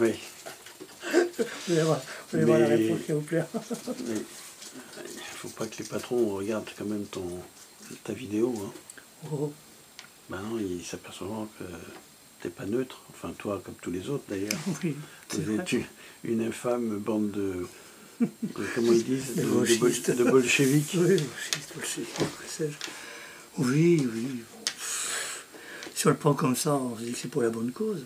Oui. Vous allez voir la réponse qui va vous plaire. Mais il faut pas que les patrons regardent quand même ta vidéo. Hein. Oh. Ben non, ils s'apercevront que t'es pas neutre. Enfin, toi, comme tous les autres d'ailleurs. Oui, Vous êtes une infâme bande de comment ils disent, de gauchistes. de bolcheviques. Oui, bolcheviques, que sais-je. Oui, oui. Si on le prend comme ça, on se dit que c'est pour la bonne cause.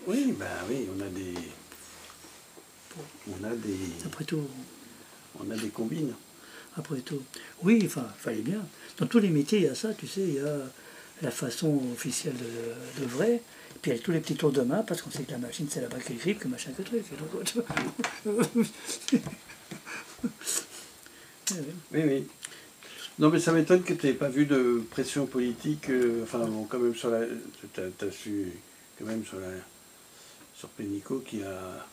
Oui, ben oui, Après tout. On a des combines. Après tout. Oui, enfin, fallait bien. Dans tous les métiers, il y a ça, tu sais, il y a la façon officielle de vrai, et puis il y a tous les petits tours de main, parce qu'on sait que la machine, c'est là-bas qu'elle grippe, que machin, que truc. Oui, oui. Non, mais ça m'étonne que tu n'aies pas vu de pression politique, enfin, bon, quand même sur la... Tu as su, quand même, sur Pénicaud qui a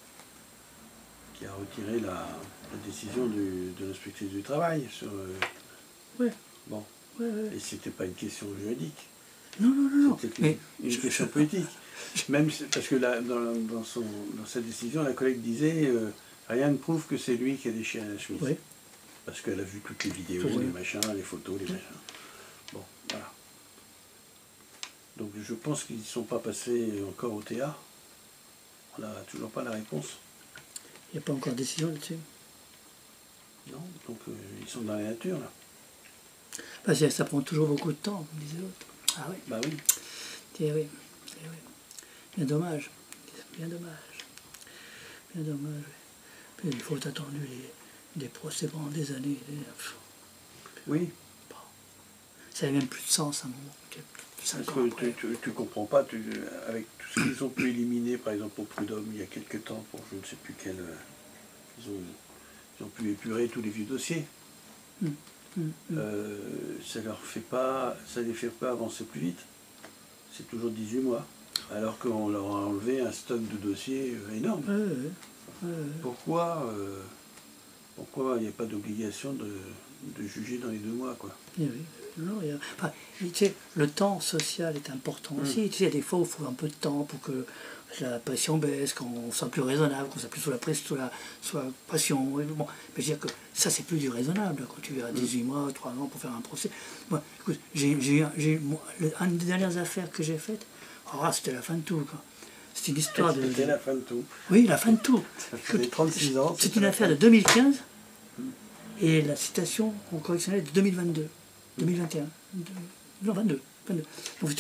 retiré la décision de l'inspectrice du travail sur... Ouais. Bon. Ouais, ouais. Et c'était pas une question juridique. Non, non, non, non. C'était une question politique. Même parce que là, dans sa décision, la collègue disait rien ne prouve que c'est lui qui a déchiré la chemise. Oui. Parce qu'elle a vu toutes les vidéos, les machins, les photos, les machins. Bon, voilà. Donc je pense qu'ils ne sont pas passés encore au TA. On n'a toujours pas la réponse. Il n'y a pas encore de décision là-dessus. Non, donc ils sont dans la nature, là. Parce que ça prend toujours beaucoup de temps, comme disait l'autre. Ah oui. Bah oui. Eh oui. Eh oui. Bien dommage. Bien dommage. Bien dommage. Puis il faut attendu des procès pendant des années. Oui. Bon. Ça n'avait même plus de sens à un moment. Parce que tu comprends pas, avec tout ce qu'ils ont pu éliminer, par exemple au Prud'homme, il y a quelques temps, pour je ne sais plus quel... ils ont pu épurer tous les vieux dossiers. Ça les fait pas avancer plus vite. C'est toujours 18 mois. Alors qu'on leur a enlevé un stock de dossiers énorme. Pourquoi il n'y a pas d'obligation de juger dans les 2 mois, quoi? Oui. Non, enfin, tu sais, le temps social est important aussi. Tu sais, il y a des fois où il faut un peu de temps pour que la pression baisse, qu'on soit plus raisonnable, qu'on soit plus sous la pression. Bon, mais je veux dire que ça, c'est plus du raisonnable. Quand tu es à 18 mois, 3 ans pour faire un procès. Moi, écoute, une des dernières affaires que j'ai faites, c'était la fin de tout, quoi. C'est une histoire de... C'était la fin de tout. Oui, la fin de tout. Ça fait 36 ans. C'est une affaire de 2015 et la citation en correctionnel est de 2022. 2021. Non, 22. Donc,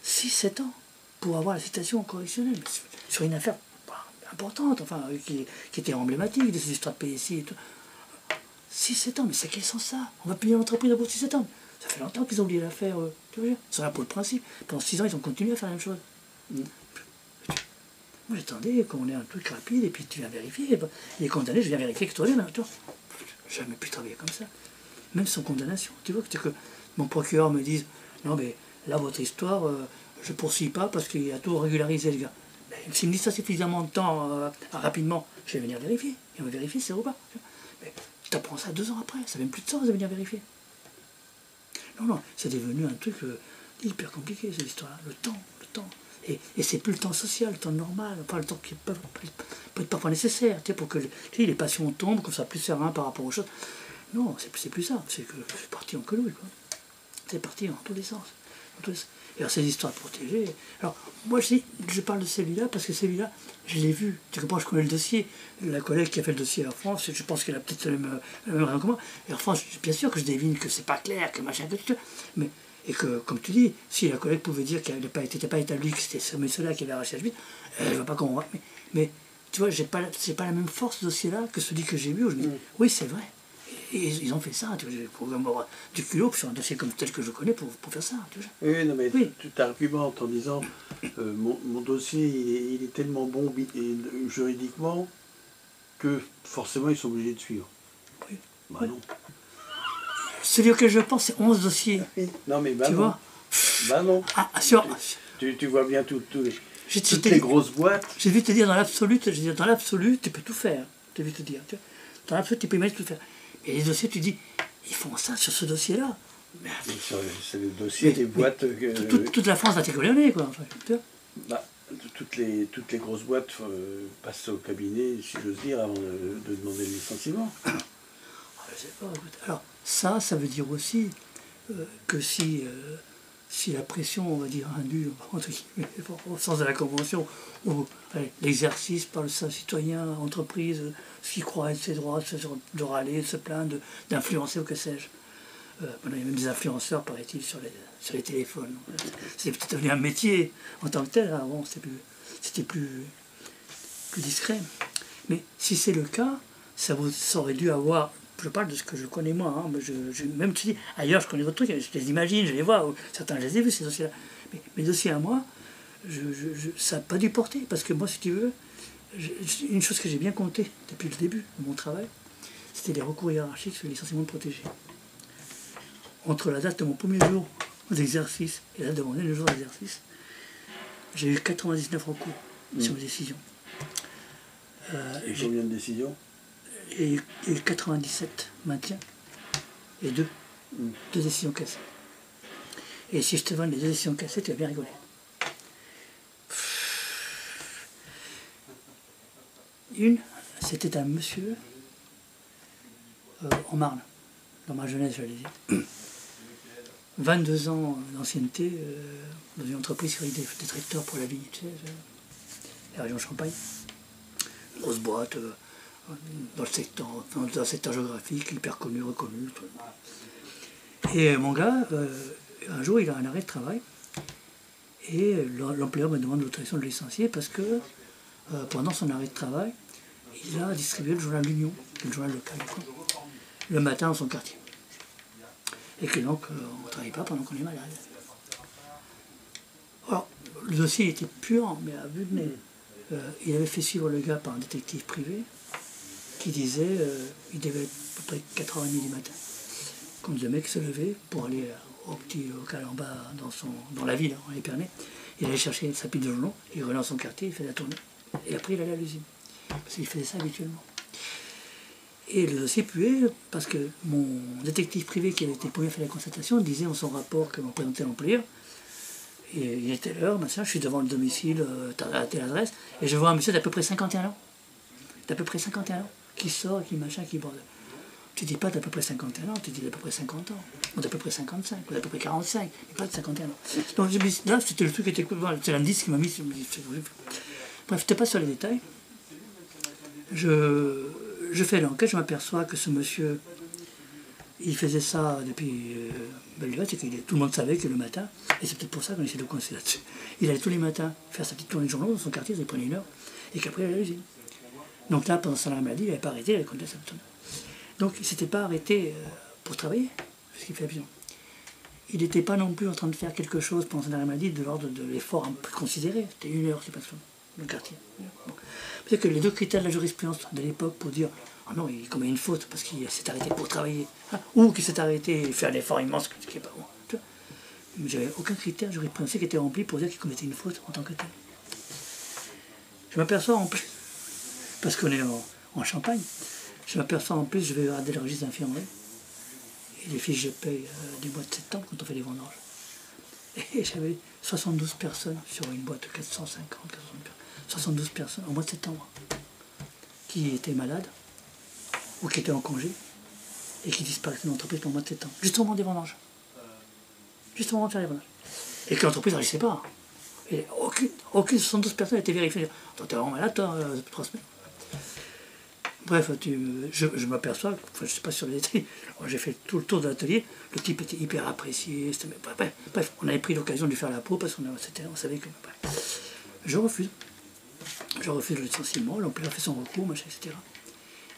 6-7 ans pour avoir la citation en correctionnel sur une affaire importante, enfin, qui était emblématique de ces histoires de PSI et tout. 6-7 ans, mais c'est quel sens ça? On va payer l'entreprise pour 6-7 ans. Ça fait longtemps qu'ils ont oublié l'affaire. Tu vois, c'est là pour le principe. Pendant 6 ans, ils ont continué à faire la même chose. Moi, j'attendais qu'on ait un truc rapide et puis tu viens vérifier. Il est condamné, je viens vérifier que toi, maintenant. Jamais pu travailler comme ça. Même sans condamnation. Tu vois, que mon procureur me dise non, mais là, votre histoire, je ne poursuis pas parce qu'il a tout régularisé, le gars. Mais s'il me dit ça suffisamment de temps, rapidement, je vais venir vérifier. Et on va vérifier, c'est ou pas. Mais tu apprends ça 2 ans après, ça n'a même plus de sens de venir vérifier. Non, c'est devenu un truc hyper compliqué, cette histoire-là. Le temps. Et c'est plus le temps social, le temps normal, enfin le temps qui peut être parfois nécessaire, tu sais, pour que les passions tombent, qu'on soit plus serein par rapport aux choses. Non, c'est plus ça, c'est que c'est parti en quenouille, quoi. C'est parti en tous les sens. Et alors ces histoires protégées. Alors moi je parle de celui-là parce que celui-là, je l'ai vu. Tu comprends, je connais le dossier. La collègue qui a fait le dossier à France, je pense qu'elle a peut-être la même raison que moi. Et en France, bien sûr que je devine que c'est pas clair, que machin, que tout. Mais et que, comme tu dis, si la collègue pouvait dire qu'elle n'était pas établi, que c'était ce monsieur-là qui avait arraché la chemise, je ne vois pas comment. Mais tu vois, c'est pas la même force ce dossier-là que celui que j'ai vu où je me dis, oui, c'est vrai. Et ils ont fait ça, tu vois, il faut avoir du culot sur un dossier comme tel que je connais pour faire ça. Tu vois. Oui, non, mais tu t'argumentes en disant mon dossier il est tellement bon juridiquement que forcément ils sont obligés de suivre. Oui. Bah non. Celui auquel je pense, c'est 11 dossiers. Non, mais bah tu non. vois. Bah non. Tu vois bien toutes les grosses boîtes. J'ai vu te dire dans l'absolu, tu peux tout faire. J'ai vu te dire. Dans l'absolu, tu peux imaginer tout faire. Et les dossiers, tu dis, ils font ça sur ce dossier-là. C'est le dossier des boîtes... Toute la France va t'écolonner, quoi. Enfin, bah, toutes les grosses boîtes passent au cabinet, si j'ose dire, avant de demander le licenciement. Je sais pas, écoute. Alors, ça veut dire aussi que si la pression, on va dire, indue, entre guillemets, au sens de la Convention, ou l'exercice par le citoyen, entreprise, ce qui croit être ses droits, de râler, de se plaindre, d'influencer ou que sais-je. Maintenant, il y a même des influenceurs, paraît-il, sur les téléphones. C'est peut-être devenu un métier en tant que tel. Avant, c'était plus discret. Mais si c'est le cas, ça aurait dû avoir... Je parle de ce que je connais moi, hein, même tu dis, ailleurs je connais d'autres trucs, je les imagine, je les vois, certains je les ai vus ces dossiers-là. Mais mes dossiers à moi, ça n'a pas dû porter, parce que moi, si tu veux, une chose que j'ai bien comptée depuis le début de mon travail, c'était les recours hiérarchiques sur les licenciements protégés. Entre la date de mon premier jour d'exercice et la date de mon dernier jour d'exercice, j'ai eu 99 recours sur mes décisions. Et combien de décisions? Et 97 maintiens et deux décisions cassées. Et si je te donne les 2 décisions cassées, tu vas bien rigoler. Une, c'était un monsieur en Marne, dans ma jeunesse, je l'ai dit. 22 ans d'ancienneté dans une entreprise qui faisait des tracteurs pour la vigne, tu sais, la région Champagne. Une grosse boîte. Dans le secteur géographique, hyper connu, reconnu. Et mon gars, un jour, il a un arrêt de travail et l'employeur me demande l'autorisation de le licencier parce que pendant son arrêt de travail, il a distribué le journal L'Union, le journal local, le matin dans son quartier. Et que donc, on ne travaille pas pendant qu'on est malade. Alors, le dossier était puant, mais à vue de nez. Il avait fait suivre le gars par un détective privé qui disait il devait être à peu près 4h30 du matin. Quand le mec se levait pour aller au petit local en bas dans la ville, en Épernay, il allait chercher sa pile de journaux, il revenait dans son quartier, il faisait la tournée. Et après, il allait à l'usine. Parce qu'il faisait ça habituellement. Et le dossier puait parce que mon détective privé qui avait été le premier à faire la constatation disait dans son rapport que m'a présenté l'employeur, et il était l'heure, je suis devant le domicile, à telle adresse, et je vois un monsieur d'à peu près 51 ans. D'à peu près 51 ans. Qui sort, qui machin, qui bordel. Tu dis pas d'à peu près 51 ans, tu dis d'à peu près 50 ans, ou d'à peu près 55, ou d'à peu près 45, mais pas de 51 ans. Donc là, c'était le truc qui était cool, c'est l'indice qui m'a mis. Bref, je ne pas sur les détails. Je fais l'enquête, je m'aperçois que ce monsieur, il faisait ça depuis belle lurette, c'est que tout le monde savait que le matin, et c'est peut-être pour ça qu'on essaie de coincer là-dessus, il allait tous les matins faire sa petite tournée de journaux dans son quartier, il prenait 1 heure, et qu'après il allait à l'usine. Donc là, pendant son arrêt maladie, il n'avait pas arrêté, il avait compté sa tournée. Donc il ne s'était pas arrêté pour travailler, ce qui fait abusant. Il n'était pas non plus en train de faire quelque chose pendant son arrêt maladie de l'ordre de l'effort un peu considéré, c'était 1 heure, c'est pas ça, le quartier. Bon. C'est que les 2 critères de la jurisprudence de l'époque pour dire ah non, il commet une faute parce qu'il s'est arrêté pour travailler, hein, ou qu'il s'est arrêté et faire un effort immense, ce qui n'est pas bon. Mais j'avais aucun critère jurisprudentiel qui était rempli pour dire qu'il commettait une faute en tant que tel. Je m'aperçois en plus, parce qu'on est en Champagne, je m'aperçois en plus, je vais regarder le registre d'infirmerie, et les fiches de paye du mois de septembre quand on fait les vendanges. Et j'avais 72 personnes sur une boîte de 450, 72 personnes au mois de septembre, qui étaient malades, ou qui étaient en congé, et qui disparaissaient de l'entreprise pendant le mois de septembre, juste au moment des vendanges. Juste au moment de faire les vendanges. Et que l'entreprise n'agissait pas. Et aucune 72 personnes n'étaient vérifiées. Attends, t'es vraiment malade, toi, 3 semaines. Bref, je m'aperçois, enfin, je ne suis pas sur les détails, j'ai fait tout le tour de l'atelier, le type était hyper apprécié, bref, on avait pris l'occasion de lui faire la peau parce qu'on savait que... Bref. Je refuse le licenciement, l'employeur fait son recours, machin, etc.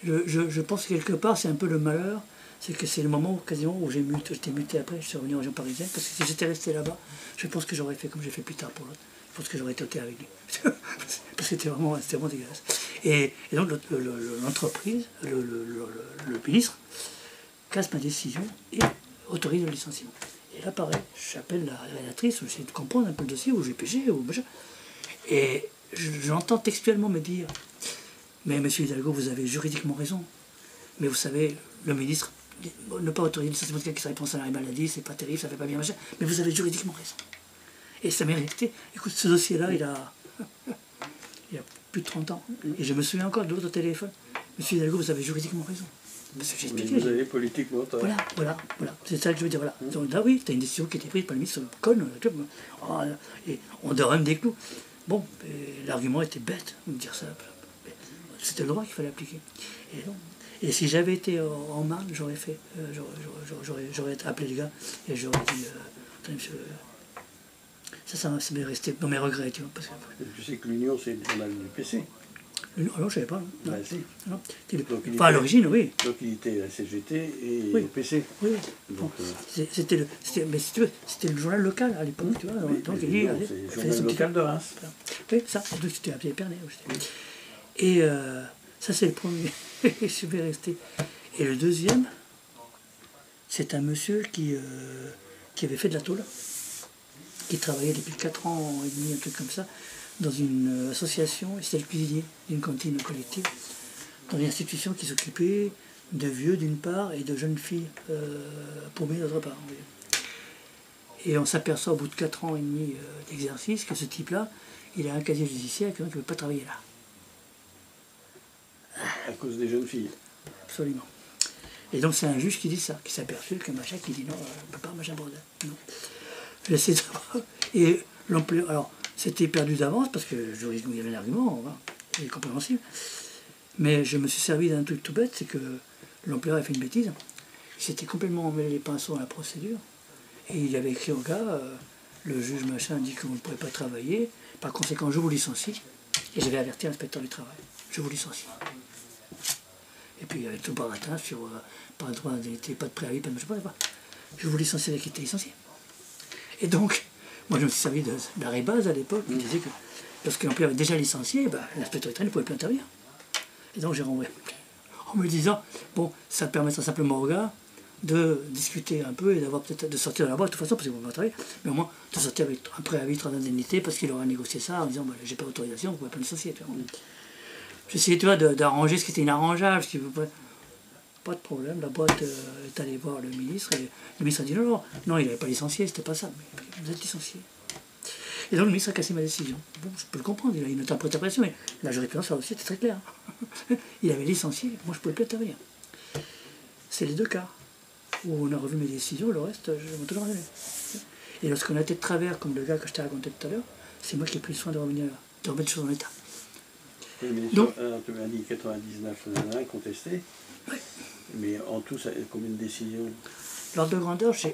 Je pense que quelque part, c'est un peu le malheur, c'est que c'est le moment quasiment où j'étais muté après, je suis revenu en région parisienne, parce que si j'étais resté là-bas, je pense que j'aurais fait comme j'ai fait plus tard pour l'autre. Je pense que j'aurais été avec lui. Parce que c'était vraiment dégueulasse. Et donc l'entreprise, le ministre, casse ma décision et autorise le licenciement. Et là, pareil, j'appelle la rédactrice, j'essaie de comprendre un peu le dossier, où j'ai péché, ou machin. Et j'entends textuellement me dire « Mais monsieur Hidalgo, vous avez juridiquement raison. Mais vous savez, le ministre ne pas autoriser le licenciement de quelqu'un qui répond à l'arrêt maladie, c'est pas terrible, ça fait pas bien machin, mais vous avez juridiquement raison. Et ça m'est resté. Écoute, ce dossier-là, il a plus de 30 ans. Et je me souviens encore de l'autre téléphone. Monsieur Hidalgo, vous avez juridiquement raison. Parce que j'ai expliqué. Vous avez politiquement tort. Voilà. C'est ça que je veux dire. Voilà. Donc là, oui, c'était une décision qui était prise par le ministre Conne. Et on donne des clous. Bon, l'argument était bête de dire ça. C'était le droit qu'il fallait appliquer. Et si j'avais été en Marne, j'aurais fait. J'aurais appelé les gars et j'aurais dit attendez, monsieur. Ça m'est resté dans mes regrets, tu vois. Parce que... Tu sais que l'Union, c'est le journal du PC. Non, je ne savais pas. Non. Bah, si. Non. Enfin, à l'origine, oui. Donc il était à la CGT et oui. au PC. Oui. Donc, c'était le journal local à l'époque, tu vois. Oui, donc, c'est le journal local de Reims. Oui, ça, c'était à Épernay. Et ça, c'est le premier. Je suis resté. Et le deuxième, c'est un monsieur qui avait fait de la tôle, qui travaillait depuis 4 ans et demi, un truc comme ça, dans une association, et c'était le cuisinier d'une cantine collective, dans une institution qui s'occupait de vieux d'une part et de jeunes filles paumées d'autre part. Et on s'aperçoit au bout de 4 ans et demi d'exercice que ce type-là, il a un casier judiciaire et qu'il ne peut pas travailler là. À cause des jeunes filles. Absolument. Et donc c'est un juge qui dit ça, qui s'est aperçu que machin, qui dit non, on ne peut pas, machin bordel. Non. J'essaie de savoir. Et l'employeur, alors c'était perdu d'avance parce que juridiquement il y avait un argument, c'est compréhensible. Mais je me suis servi d'un truc tout bête, c'est que l'employeur a fait une bêtise. Il s'était complètement emmêlé les pinceaux dans la procédure. Et il avait écrit au gars, le juge machin dit que vous ne pourrez pas travailler, par conséquent je vous licencie. Et j'avais averti l'inspecteur du travail, je vous licencie. Et puis il y avait tout le baratin sur pas de droit d'indemnité, pas de préavis, pas de machin, pas. Je vous licencie avec qui était licencié. Et donc, moi je me suis servi d'arrêt base à l'époque, qui disait que lorsque l'employeur avait déjà licencié, l'inspecteur du travail ne pouvait plus intervenir. Et donc j'ai renvoyé, en me disant, bon, ça permettra simplement au gars de discuter un peu et d'avoir peut-être de sortir de la boîte de toute façon, parce qu'il ne va pas travailler, mais au moins de sortir avec un préavis, 3 d'indemnité, parce qu'il aura négocié ça en disant, j'ai pas d'autorisation, vous ne pouvez pas me licencier. J'essayais, tu vois, d'arranger ce qui était inarrangeable, ce qui pas de problème, la boîte est allée voir le ministre, et le ministre a dit non, il n'avait pas licencié, c'était pas ça, mais vous êtes licencié. Et donc le ministre a cassé ma décision. Bon, je peux le comprendre, il a une autre interprétation, mais la jurisprudence là aussi était très claire. Il avait licencié, moi je ne pouvais plus intervenir. C'est les deux cas où on a revu mes décisions, le reste, je m'en toujours revenu. Et lorsqu'on a été de travers, comme le gars que je t'ai raconté tout à l'heure, c'est moi qui ai pris le soin de revenir, de remettre les choses en état. Oui, mais donc, tu m'as dit 99 contesté, oui. Mais en tout, ça, combien de décisions? L'ordre de grandeur, je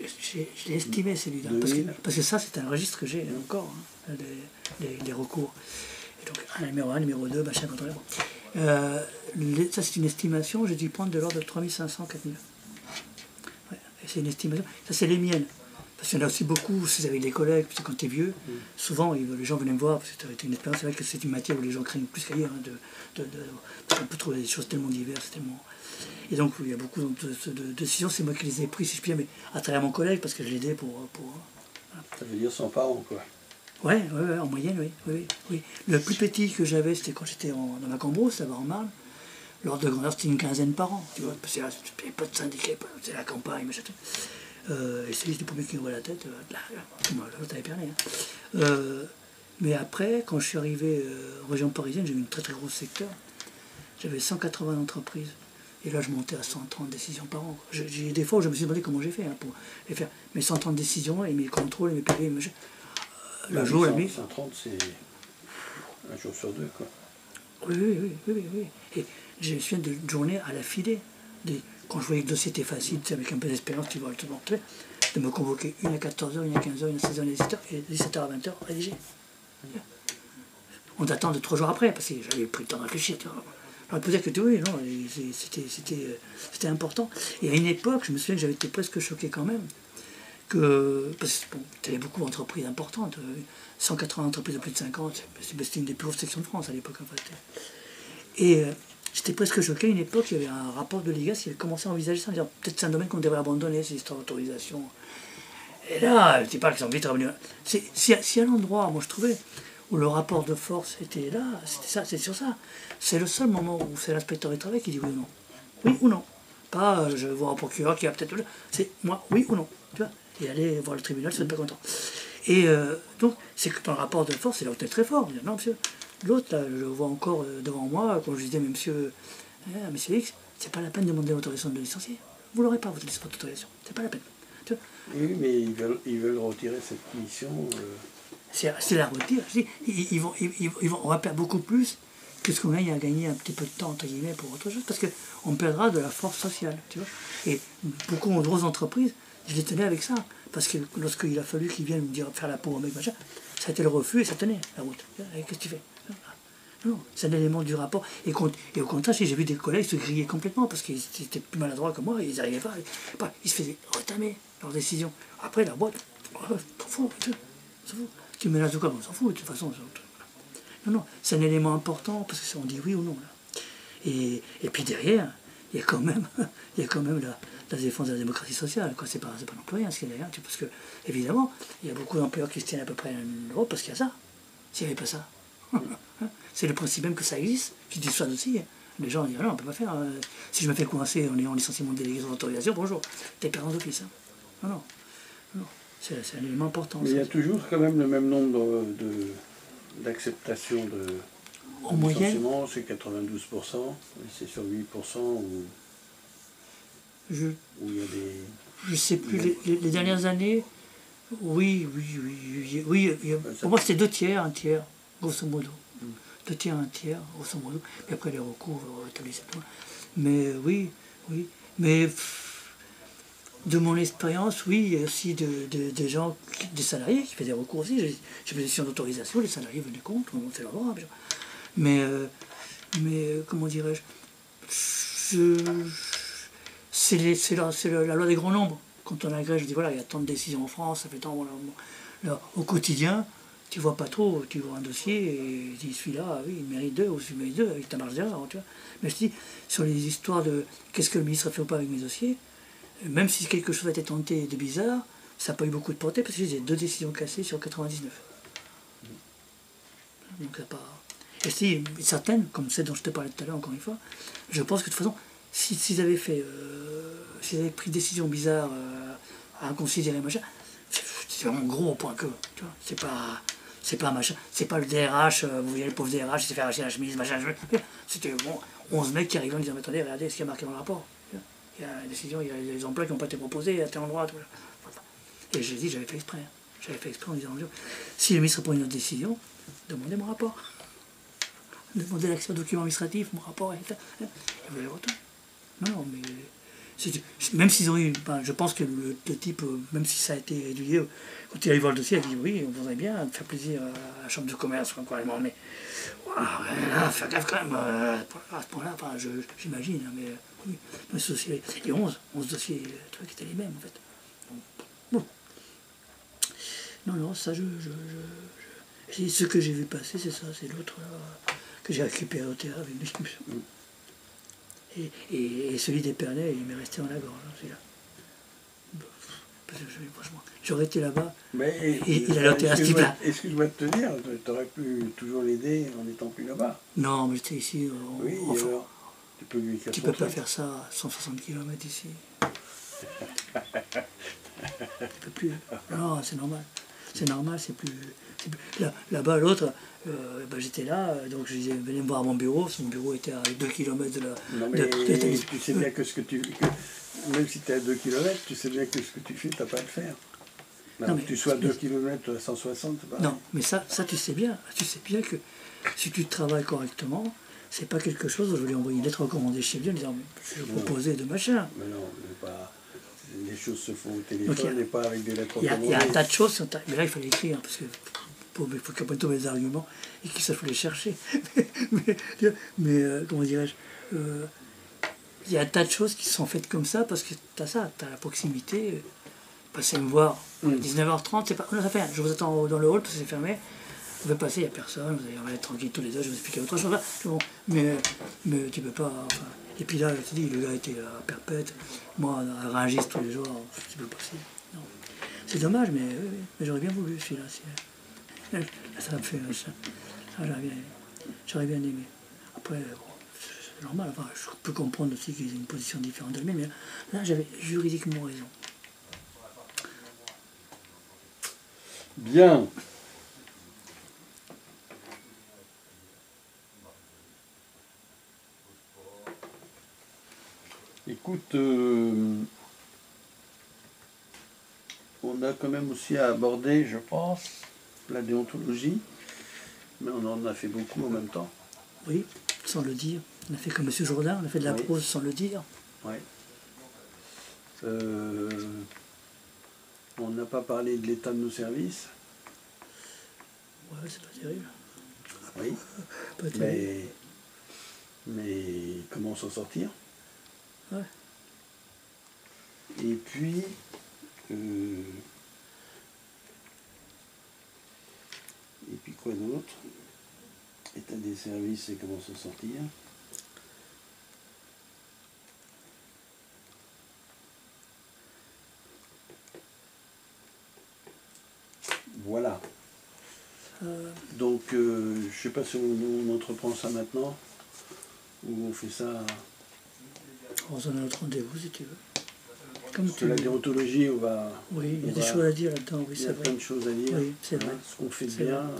l'ai estimé celui-là, parce que ça, c'est un registre que j'ai encore, hein, les recours. Et donc, numéro 1, numéro 2, machin, contre ça, c'est une estimation, j'ai dû prendre de l'ordre de 3500, 4000. Ouais, et c'est une estimation, ça, c'est les miennes. Parce qu'il y en a aussi beaucoup, c'est avec des collègues, parce que quand tu es vieux, souvent les gens venaient me voir, parce que tu as été une expérience, c'est vrai que c'est une matière où les gens craignent plus qu'ailleurs, hein, parce qu'on peut trouver des choses tellement diverses, tellement... Et donc il y a beaucoup de décisions, c'est moi qui les ai prises, si je puis dire, mais à travers mon collègue, parce que je l'aidais pour voilà. Ça veut dire 100 par an, quoi. Ouais, en moyenne, oui. Le plus petit que j'avais, c'était quand j'étais dans ma Cambrousse, là-bas en Marne. L'ordre de grandeur, c'était une quinzaine par an, tu vois, parce que là, il n'y avait pas de syndicat, c'est la campagne, machin. Et c'est les premiers qui ouvrent la tête, là, t'avais perdu. Hein. Mais après, quand je suis arrivé en région parisienne, j'ai eu une très très grosse secteur. J'avais 180 entreprises. Et là, je montais à 130 décisions par an. J'ai des fois où je me suis demandé comment j'ai fait pour les faire. Mes 130 décisions, et mes contrôles, et mes PV, le jour, la nuit. 130, c'est un jour sur 2, quoi. Oui. Et je me souviens d'une journée à la filée. Quand je voyais que le dossier était facile, avec un peu d'expérience, tu vois, de me convoquer une à 14h, une à 15h, une à 16h, une à 17h, et de 17h à 20h, rédigé. On t'attend de 3 jours après, parce que j'avais pris le temps de réfléchir. Tu vois. Alors, peut-être que oui, non, c'était important. Et à une époque, je me souviens que j'avais été presque choqué quand même, parce que bon, tu avais beaucoup d'entreprises importantes, 180 entreprises de plus de 50, c'était une des plus grosses sections de France à l'époque, en fait. Et j'étais presque choqué à une époque, il y avait un rapport de l'IGAS qui avait commencé à envisager ça, en disant peut-être c'est un domaine qu'on devrait abandonner, ces histoires d'autorisation. Et là, je dis pas qu'ils sont vite revenus. Si à l'endroit, moi je trouvais, où le rapport de force était là, c'était sur ça. C'est le seul moment où c'est l'inspecteur du travail qui dit oui ou non. Oui ou non. Pas je vois un procureur qui a peut-être... C'est moi, oui ou non. Tu vois, et aller voir le tribunal, je ne suis pas content. Et donc, c'est que dans le rapport de force, c'est là où tu es très fort. Non, monsieur, l'autre, là, je le vois encore devant moi, quand je disais, mais monsieur, monsieur X, c'est pas la peine de demander l'autorisation de le licencier. Vous l'aurez pas, votre autorisation. C'est pas la peine. Tu vois, Oui, mais ils veulent retirer cette mission. c'est la retire. Je dis, on va perdre beaucoup plus que ce qu'on gagne à gagner un petit peu de temps, entre guillemets, pour autre chose, parce qu'on perdra de la force sociale. Tu vois. Et beaucoup de grosses entreprises, je les tenais avec ça. Parce que lorsqu'il a fallu qu'ils viennent me dire faire la peau au mec, machin, ça a été le refus et ça tenait la route. Qu'est-ce que tu fais? Non, c'est un élément du rapport. Et au contraire, si j'ai vu des collègues se griller complètement parce qu'ils étaient plus maladroits que moi, ils n'arrivaient pas, ils se faisaient retamer leurs décisions. Après, la boîte, t'en fous, tu menaces de quoi? On s'en fout, de toute façon. Non, c'est un élément important parce que on dit oui ou non. Là. Et puis derrière, il y a quand même, la défense de la démocratie sociale. C'est pas non plus rien ce qu'il y a derrière. Parce que, évidemment, il y a beaucoup d'employeurs qui se tiennent à peu près en Europe parce qu'il y a ça. S'il n'y avait pas ça. C'est le principe même que ça existe, qui dissuade aussi. Les gens disent, ah non, on ne peut pas faire. Si je me fais coincer en ayant licenciement de délégation d'autorisation, bonjour, t'es perdant d'office. Hein. Non. C'est un élément important. Mais il y a toujours quand même le même nombre d'acceptation de licenciement, c'est 92%, c'est sur 8% où il y a des... Je ne sais plus, les dernières années, oui, pour moi c'était 2 tiers, 1 tiers, grosso modo. 2 tiers, 1 tiers, grosso modo. Puis après les recours, établissements. Mais oui. Mais de mon expérience, oui, il y a aussi des gens, des salariés qui faisaient des recours aussi. J'ai fait des décisions d'autorisation, les salariés venaient contre, on fait leur droit. Mais comment dirais-je, c'est la loi des grands nombres. Quand on agrège, je dis voilà, il y a tant de décisions en France, ça fait tant. Voilà, au quotidien, tu vois pas trop, tu vois un dossier et tu dis celui-là, oui, il mérite 2 ou celui-là mérite 2 avec ta marge d'erreur, tu vois. Mais je dis, sur les histoires de qu'est-ce que le ministre a fait ou pas avec mes dossiers, même si quelque chose a été tenté de bizarre, ça n'a pas eu beaucoup de portée parce que j'ai 2 décisions cassées sur 99. Donc ça pas. Et si certaines, comme celle dont je te parlais tout à l'heure, encore une fois, je pense que de toute façon, s'ils avaient pris des décisions bizarres à considérer machin, c'est vraiment gros au point que, tu vois, c'est pas machin, c'est pas le DRH, vous voyez le pauvre DRH, il s'est fait arracher la chemise, machin, c'était bon, 11 mecs qui arrivaient en disant, mais attendez, regardez ce qu'il y a marqué dans le rapport. Il y a la décision, il y a les emplois qui n'ont pas été proposés à tel endroit, tout ça. Et j'ai dit, j'avais fait exprès. J'avais fait exprès en disant, si le ministre prend une autre décision, demandez mon rapport. Demandez l'accès aux documents administratifs, mon rapport, et vous les retournez. Non, mais même s'ils ont eu, je pense que le type, même si ça a été étudié, quand il allait voir le dossier, il a dit oui, on voudrait bien faire plaisir à la chambre de commerce, quoi, mais là, faire gaffe quand même, à ce point-là, j'imagine, hein, mais oui, mais ce dossier, il y a 11 dossiers, trucs qui étaient les mêmes en fait. Bon. Non, ça ce que j'ai vu passer, c'est ça, c'est l'autre que j'ai récupéré au théâtre avec lui. Et celui d'Épernay, il m'est resté dans la gorge, celui-là. Franchement, j'aurais été là-bas, il allait au théâtre, ce type-là. Excuse-moi de te dire, tu aurais pu toujours l'aider en n'étant plus là-bas. Non, mais j'étais ici. Oui, enfin, alors, tu peux pas faire ça à 160 km ici. Tu peux plus. Non, c'est normal. C'est normal, c'est plus. Là-bas, l'autre, j'étais là, donc je disais, venez me voir à mon bureau. Mon bureau était à 2 km de la. Non, mais tu sais bien que même si tu es à 2 km, tu sais bien que ce que tu fais, tu n'as pas à le faire. Non, que tu sois à 2 km à 160, c'est pas. Non, mais ça tu sais bien. Tu sais bien que si tu travailles correctement, c'est pas quelque chose où je vais lui envoyer une lettre recommandée chez lui en disant je vais proposer de machin. Mais non, mais pas. Les choses se font au téléphone et pas avec des lettres recommandées. Il y a un tas de choses, mais là il fallait écrire, parce que il faut qu'il prenne tous mes arguments et qu'il sache les chercher. mais comment dirais-je, il y a un tas de choses qui sont faites comme ça, parce que tu as la proximité. Passez me voir, 19h30, c'est pas. Non, ça fait rien, je vous attends dans le hall parce que c'est fermé. Vous pouvez passer, il n'y a personne, on va être tranquille tous les deux, je vais vous expliquer autre chose. Bon, mais tu peux pas. Enfin, et puis là, je te dis, le gars était à Perpète, moi à Rungis tous les jours, c'est pas possible. Non. C'est dommage, mais j'aurais bien voulu celui-là. Ça me fait ça. J'aurais bien aimé. Après, bon, c'est normal. Enfin, je peux comprendre aussi qu'ils aient une position différente d'elle-même, mais là, j'avais juridiquement raison. Bien. Écoute, on a quand même aussi à aborder, je pense, la déontologie, mais on en a fait beaucoup en même temps. Oui, sans le dire. On a fait comme M. Jourdain, on a fait de la Oui. prose sans le dire. Oui. On n'a pas parlé de l'état de nos services. Ouais, c'est pas terrible. Oui. Pas terrible. Mais comment s'en sortir? Ouais. Et puis, quoi d'autre? État des services et comment s'en sortir? Voilà. Donc, je ne sais pas si on entreprend ça maintenant, ou on fait ça... On se donne notre rendez-vous si tu veux. Comme Parce que la déontologie, on va... Oui, il y a des choses à dire là-dedans, oui, Il y c'est a vrai. plein de choses à dire. Oui, c'est vrai. Ce qu'on fait C'est bien...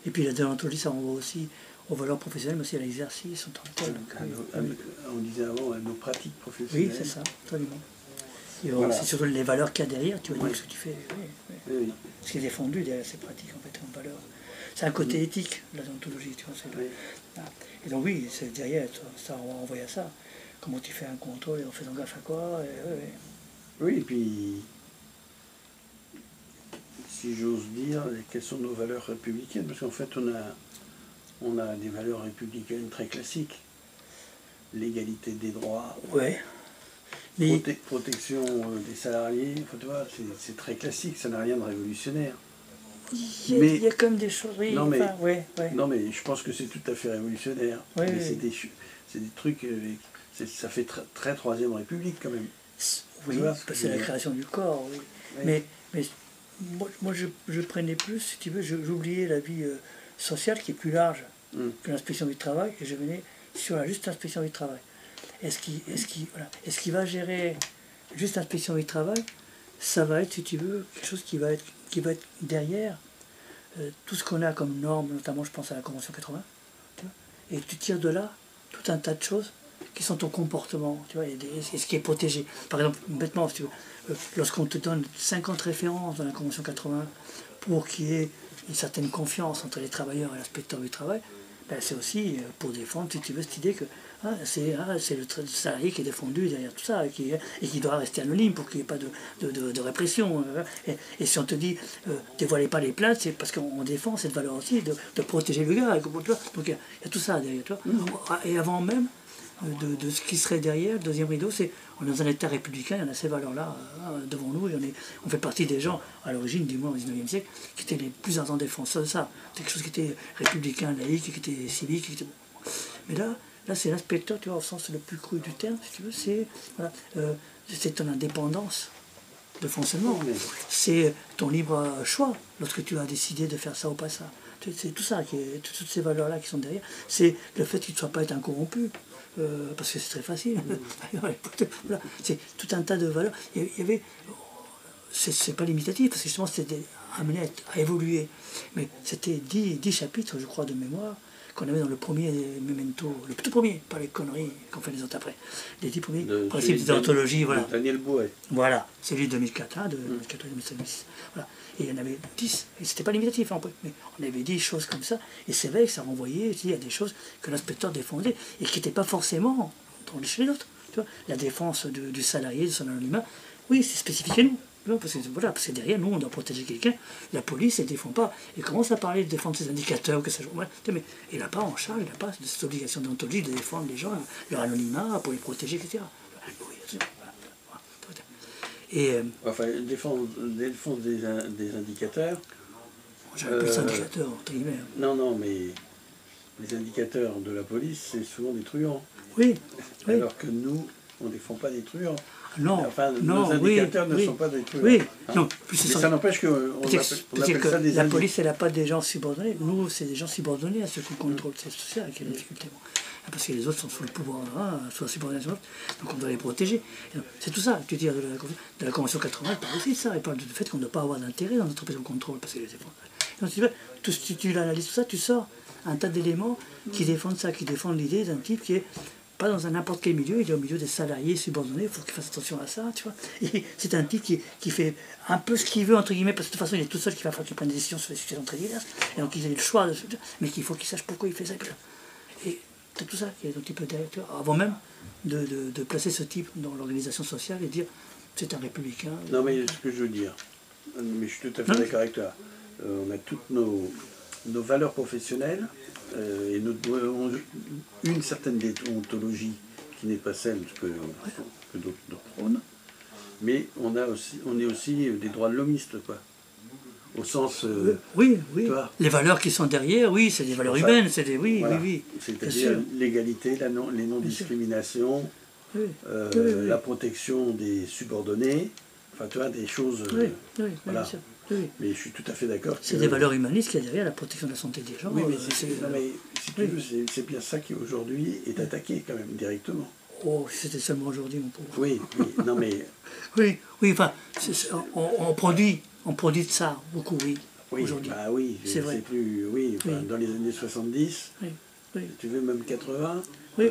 Et puis la déontologie, ça renvoie aussi aux valeurs professionnelles, mais aussi à l'exercice en tant que tel. on disait avant, à nos pratiques professionnelles. Oui, c'est ça, absolument. Et Voilà. c'est surtout les valeurs qu'il y a derrière, tu vois, Oui. ce que tu fais. Oui, oui. Oui. Ce qui est défendu derrière ces pratiques, en fait, en valeurs. C'est un côté éthique, la déontologie, tu vois. Oui. Et donc oui, c'est derrière, ça renvoie à ça. Comment tu fais un contrôle et en faisant gaffe à quoi. Oui, et puis, si j'ose dire, quelles sont nos valeurs républicaines? Parce qu'en fait, on a des valeurs républicaines très classiques. L'égalité des droits, Ouais. Mais protection des salariés, enfin, tu vois, c'est très classique, ça n'a rien de révolutionnaire. il y a comme des choses, oui. Non, mais, enfin, ouais. non, mais je pense que c'est tout à fait révolutionnaire. Oui, mais oui. c'est des trucs, ça fait très Troisième République quand même. Oui, c'est la création du corps, oui. Oui. Mais moi je prenais plus, si tu veux, j'oubliais la vie sociale qui est plus large que l'inspection du travail, et je venais sur la juste inspection du travail. Est-ce qu'il va gérer juste l'inspection du travail? Ça va être, si tu veux, quelque chose qui va être derrière tout ce qu'on a comme normes, notamment je pense à la Convention 80, tu vois, et tu tires de là tout un tas de choses qui sont ton comportement, tu vois, et ce qui est protégé. Par exemple, bêtement, si tu veux, lorsqu'on te donne 50 références dans la Convention 80 pour qu'il y ait une certaine confiance entre les travailleurs et l'inspecteur du travail, ben c'est aussi pour défendre, si tu veux, cette idée que c'est le salarié qui est défendu derrière tout ça et qui doit rester anonyme pour qu'il n'y ait pas de répression. Et si on te dit dévoilez pas les plaintes, c'est parce qu'on défend cette valeur aussi de protéger le gars. Donc il y a tout ça derrière. Tu vois. Et avant même de ce qui serait derrière, le deuxième rideau, c'est on est dans un État républicain, il y en a ces valeurs-là devant nous, et on fait partie des gens, à l'origine, du moins au XIXe siècle, qui étaient les plus ardents défenseurs de ça. C'était quelque chose qui était républicain, laïque, qui était civique. Mais là c'est l'inspecteur, tu vois, au sens le plus cru du terme, si tu veux, c'est ton indépendance de fonctionnement. C'est ton libre choix lorsque tu as décidé de faire ça ou pas ça. C'est tout ça, toutes ces valeurs-là qui sont derrière. C'est le fait qu'il ne soit pas être incorrompu. Parce que c'est très facile. Voilà. C'est tout un tas de valeurs. Il y avait. C'est pas limitatif, parce que justement c'était amené à évoluer. Mais c'était 10 chapitres, je crois, de mémoire, qu'on avait dans le premier memento, le tout premier, pas les conneries qu'on fait les autres après. Les 10 premiers principes de déontologie, voilà. Daniel Bouet. Voilà, c'est lui de 2004, de 2004-2006. Voilà. Et il y en avait 10, et c'était pas limitatif, hein, mais on avait 10 choses comme ça, et c'est vrai que ça renvoyait aussi à des choses que l'inspecteur défendait, et qui n'étaient pas forcément chez les autres. Tu vois, la défense du salarié, de son anonymat, oui, c'est spécifique à nous. Parce que derrière, nous, on doit protéger quelqu'un. La police, elle ne défend pas. Elle commence à parler de défendre ses indicateurs, que ça. Mais il n'a pas en charge, il n'a pas cette obligation déontologique de défendre les gens, leur anonymat, pour les protéger, etc. Et, enfin, défense des indicateurs. J'appelle ça indicateur, entre guillemets. Non, mais les indicateurs de la police, c'est souvent des truands. Oui. Alors que nous, on ne défend pas des truands. Non, enfin, non, nos indicateurs ne oui, sont pas des trucs. oui, Hein. non. Mais ça n'empêche qu'on appelle ça des la police, elle n'a pas des gens subordonnés. Nous, c'est des gens subordonnés à ceux qu'on contrôle. C'est social qui est la difficulté. Parce que les autres sont sous le pouvoir, sous la subordination, donc on doit les protéger. C'est tout ça. Tu dis de la Convention 80, elle parle aussi de ça. Elle parle du fait qu'on ne doit pas avoir d'intérêt dans notre qu'on contrôle. Parce que donc, si tu analyses tout ça, tu sors un tas d'éléments qui défendent ça, qui défendent l'idée d'un type qui est pas dans un n'importe quel milieu, il est au milieu des salariés subordonnés, il faut qu'il fasse attention à ça, tu vois. Et c'est un type qui fait un peu ce qu'il veut, entre guillemets, parce que de toute façon, il est tout seul qui va falloir qu'il prenne des décisions sur des situations très diverses, et donc il a le choix, mais qu'il faut qu'il sache pourquoi il fait ça. Et c'est tout ça qui est un petit peu derrière, tu vois, avant même de placer ce type dans l'organisation sociale et dire c'est un républicain. Non, mais ce que je veux dire, mais je suis tout à fait d'accord avec toi, on a toutes nos valeurs professionnelles, et une certaine déontologie qui n'est pas celle que d'autres prônent, mais on est aussi des droits de l'homiste, quoi. Au sens... oui. Les valeurs qui sont derrière, oui, c'est des valeurs humaines, c'est des... Oui, voilà. Oui. C'est-à-dire l'égalité, les non-discriminations, la protection des subordonnés, enfin, tu vois, des choses... voilà. Bien sûr. Oui. Mais je suis tout à fait d'accord. C'est des valeurs humanistes qu'il y a derrière la protection de la santé des gens. Oui, mais, si tu veux, c'est bien ça qui aujourd'hui est attaqué quand même directement. Oh, c'était seulement aujourd'hui, mon pauvre. Oui, non mais... oui, enfin, on produit de ça beaucoup, oui, aujourd'hui. Bah oui, c'est vrai. Plus, dans les années 70, tu veux même 80... Oui.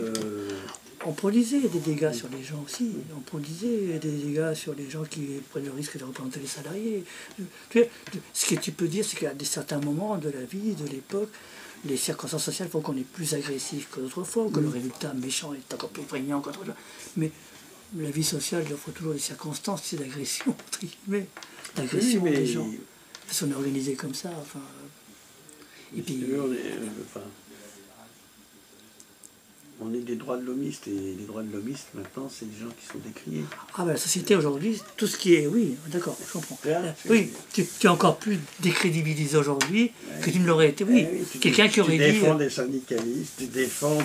On produisait des dégâts sur les gens aussi. On produisait des dégâts sur les gens qui prennent le risque de représenter les salariés. Ce que tu peux dire, c'est qu'à certains moments de la vie, de l'époque, les circonstances sociales font qu'on est plus agressif que d'autres fois, que le résultat méchant est encore plus prégnant qu'autre chose. Mais la vie sociale offre toujours des circonstances d'agression, entre guillemets, d'agression des gens. Parce qu'on est organisé comme ça. Enfin, et puis... On est des droits de l'homiste, et les droits de l'homiste, maintenant, c'est des gens qui sont décriés. Ah ben la société aujourd'hui, tout ce qui est... Oui, d'accord, je comprends. Oui, tu es encore plus décrédibilisé aujourd'hui que tu ne l'aurais été. Oui, quelqu'un qui aurait dit... Tu défends des syndicalistes, tu défends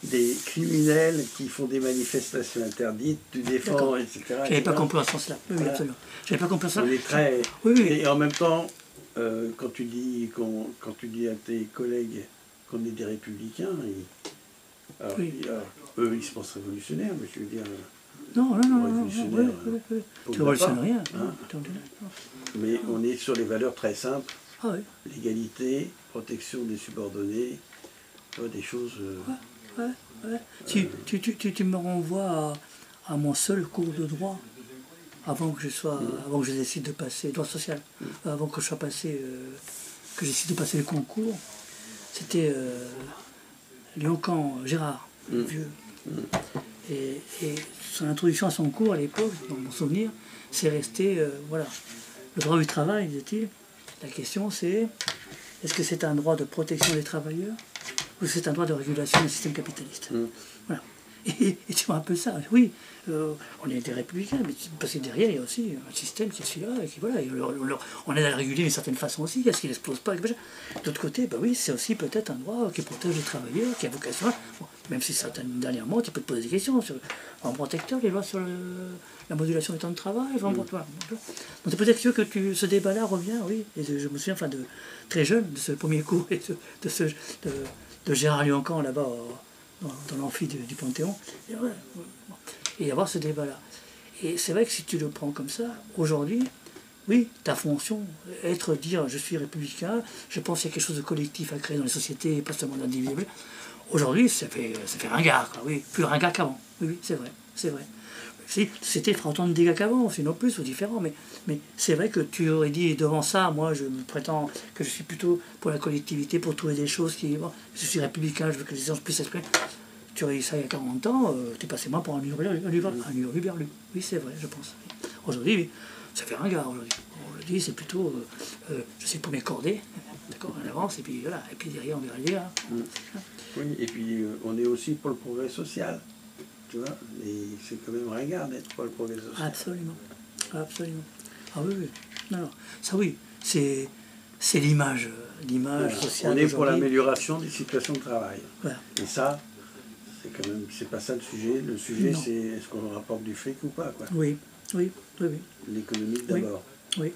des criminels qui font des manifestations interdites, tu défends, etc. Je n'avais pas compris en ce sens-là. Oui, absolument. Je n'avais pas compris en ce sens-là. On est très... Oui. Et en même temps, quand tu dis à tes collègues qu'on est des républicains, alors, eux, ils se pensent révolutionnaires, mais je veux dire... Non, tu révolutionnes rien. Mais on est sur les valeurs très simples. Ah, oui. L'égalité, protection des subordonnés, des choses... Tu me renvoies à mon seul cours de droit, avant que je décide de passer, droit social, avant que je sois passé, que je décide de passer le concours. C'était... Lyoncan Gérard, le vieux. Et son introduction à son cours à l'époque, dans mon souvenir, c'est resté, le droit du travail, disait-il. La question c'est, est-ce que c'est un droit de protection des travailleurs ou c'est un droit de régulation du système capitaliste? Voilà. Et tu vois un peu ça, oui, on est des républicains, mais parce que derrière il y a aussi un système qui est celui-là, et qui voilà, on aide à le réguler d'une certaine façon aussi, est-ce qu'il n'explose pas? D'autre côté, bah oui, c'est aussi peut-être un droit qui protège les travailleurs, qui a vocation, même si dernièrement tu peux te poser des questions sur en protecteur, les lois sur la modulation du temps de travail, voilà. Donc c'est peut-être que ce débat-là revient, oui, et je me souviens de très jeune, de ce premier cours, et de Gérard Lyoncan là-bas, dans l'amphi du Panthéon, et avoir ce débat-là. Et c'est vrai que si tu le prends comme ça, aujourd'hui, oui, ta fonction, dire je suis républicain, je pense qu'il y a quelque chose de collectif à créer dans les sociétés, pas seulement d'individuels. Aujourd'hui, ça fait ringard, quoi, oui, plus ringard qu'avant. Oui, c'est vrai. C'était fera autant de dégâts qu'avant, sinon plus ou différent, mais c'est vrai que tu aurais dit devant ça, moi je me prétends que je suis plutôt pour la collectivité, pour trouver des choses qui... Bon, je suis républicain, je veux que les gens puissent s'exprimer. Tu aurais dit ça il y a 40 ans, tu es passé moi pour un hurluberlu. Oui, c'est vrai, je pense. Aujourd'hui, oui, ça fait ringard aujourd'hui. Aujourd'hui, c'est plutôt, je sais pour mes cordées, d'accord, on avance, et puis voilà, et puis derrière on verra le dégât. Oui, et puis on est aussi pour le progrès social. Tu vois, et c'est quand même ringard d'être pour le progrès social. Absolument. Ah oui. Non. Ça oui, c'est l'image sociale. On est pour l'amélioration des situations de travail. Voilà. Et ça, C'est pas ça le sujet. Le sujet, Non. c'est est-ce qu'on rapporte du fric ou pas, quoi. Oui, oui, oui, oui. L'économie d'abord. Oui,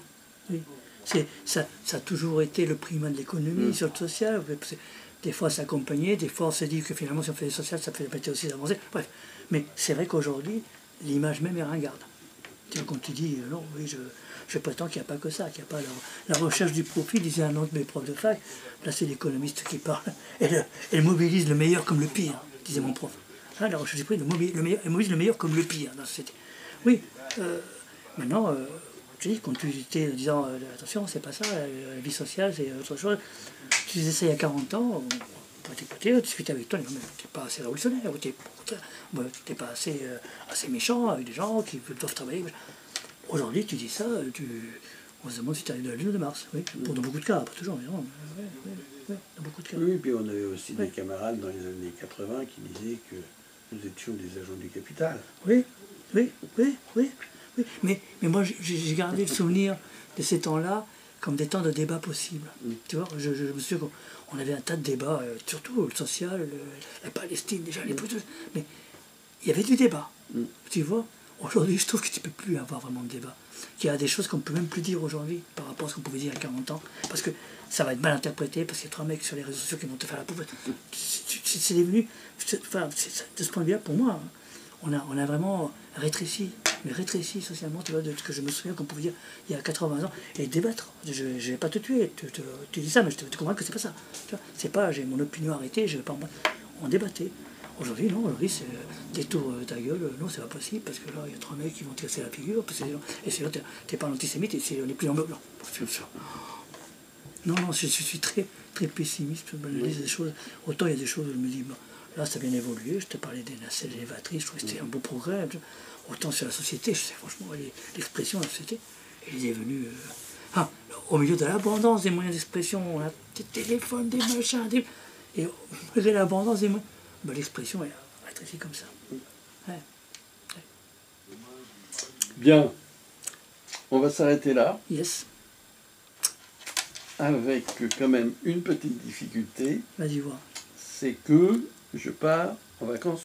oui. Ça a toujours été le primat de l'économie sur le social. Des fois, ça accompagnait, des fois, on s'est dit que finalement, si on fait le social, ça permettait aussi d'avancer. Bref. Mais c'est vrai qu'aujourd'hui, l'image même est ringarde. Tu vois, quand tu dis, non, oui, je prétends qu'il n'y a pas que ça, qu'il n'y a pas la recherche du profit, disait un autre de mes profs de fac. Là, c'est l'économiste qui parle. Elle mobilise le meilleur comme le pire, disait mon prof. Ah, la recherche du profit, elle mobilise le meilleur comme le pire dans la société. Oui, maintenant, je dis, quand tu étais en disant attention, c'est pas ça, la vie sociale, c'est autre chose. Tu disais ça il y a 40 ans, on pourrait t'écouter, discuter avec toi, mais t'es pas assez révolutionnaire, ou t'es pas assez méchant avec des gens qui doivent travailler. Aujourd'hui, tu dis ça, on se demande si tu arrives de la Lune ou de Mars. Oui, dans beaucoup de cas, pas toujours, mais non, dans beaucoup de cas. Oui, puis on avait aussi des camarades dans les années 80 qui disaient que nous étions des agents du capital. Oui. Mais moi, j'ai gardé le souvenir de ces temps-là comme des temps de débat possibles. Tu vois, je me souviens qu'on avait un tas de débats, surtout le social, la Palestine, déjà, les trucs, mais il y avait du débat. Tu vois, aujourd'hui, je trouve que tu ne peux plus avoir vraiment de débat. Qu'il y a des choses qu'on ne peut même plus dire aujourd'hui par rapport à ce qu'on pouvait dire il y a 40 ans, parce que ça va être mal interprété, parce qu'il y a 3 mecs sur les réseaux sociaux qui vont te faire la poubelle. C'est devenu, enfin, de ce point de vue-là, pour moi, on a vraiment rétréci, mais rétréci socialement, tu vois, de ce que je me souviens qu'on pouvait dire il y a 80 ans, et débattre. Je ne vais pas te tuer, tu dis ça, mais je te convainc que c'est pas ça. Tu vois, c'est pas, j'ai mon opinion arrêtée, je vais pas. On débattait. Aujourd'hui, non, aujourd'hui, c'est détour ta gueule, non, c'est pas possible, parce que là, il y a 3 mecs qui vont te casser la figure, et c'est là, t'es pas antisémite, et on n'est plus en blanc. Non, je suis très, très pessimiste, je banalise des choses. Autant il y a des choses où je me dis, bon, là, ça a bien évolué, je te parlais des nacelles élévatrices, je trouve que c'était un beau progrès. Autant sur la société, je sais franchement, l'expression de la société, elle est devenue... au milieu de l'abondance des moyens d'expression, on a des téléphones, des machins, et au milieu de l'abondance des moyens... l'expression est rétrécie comme ça. Ouais. Bien. On va s'arrêter là. Yes. Avec quand même une petite difficulté. Vas-y voir. C'est que je pars en vacances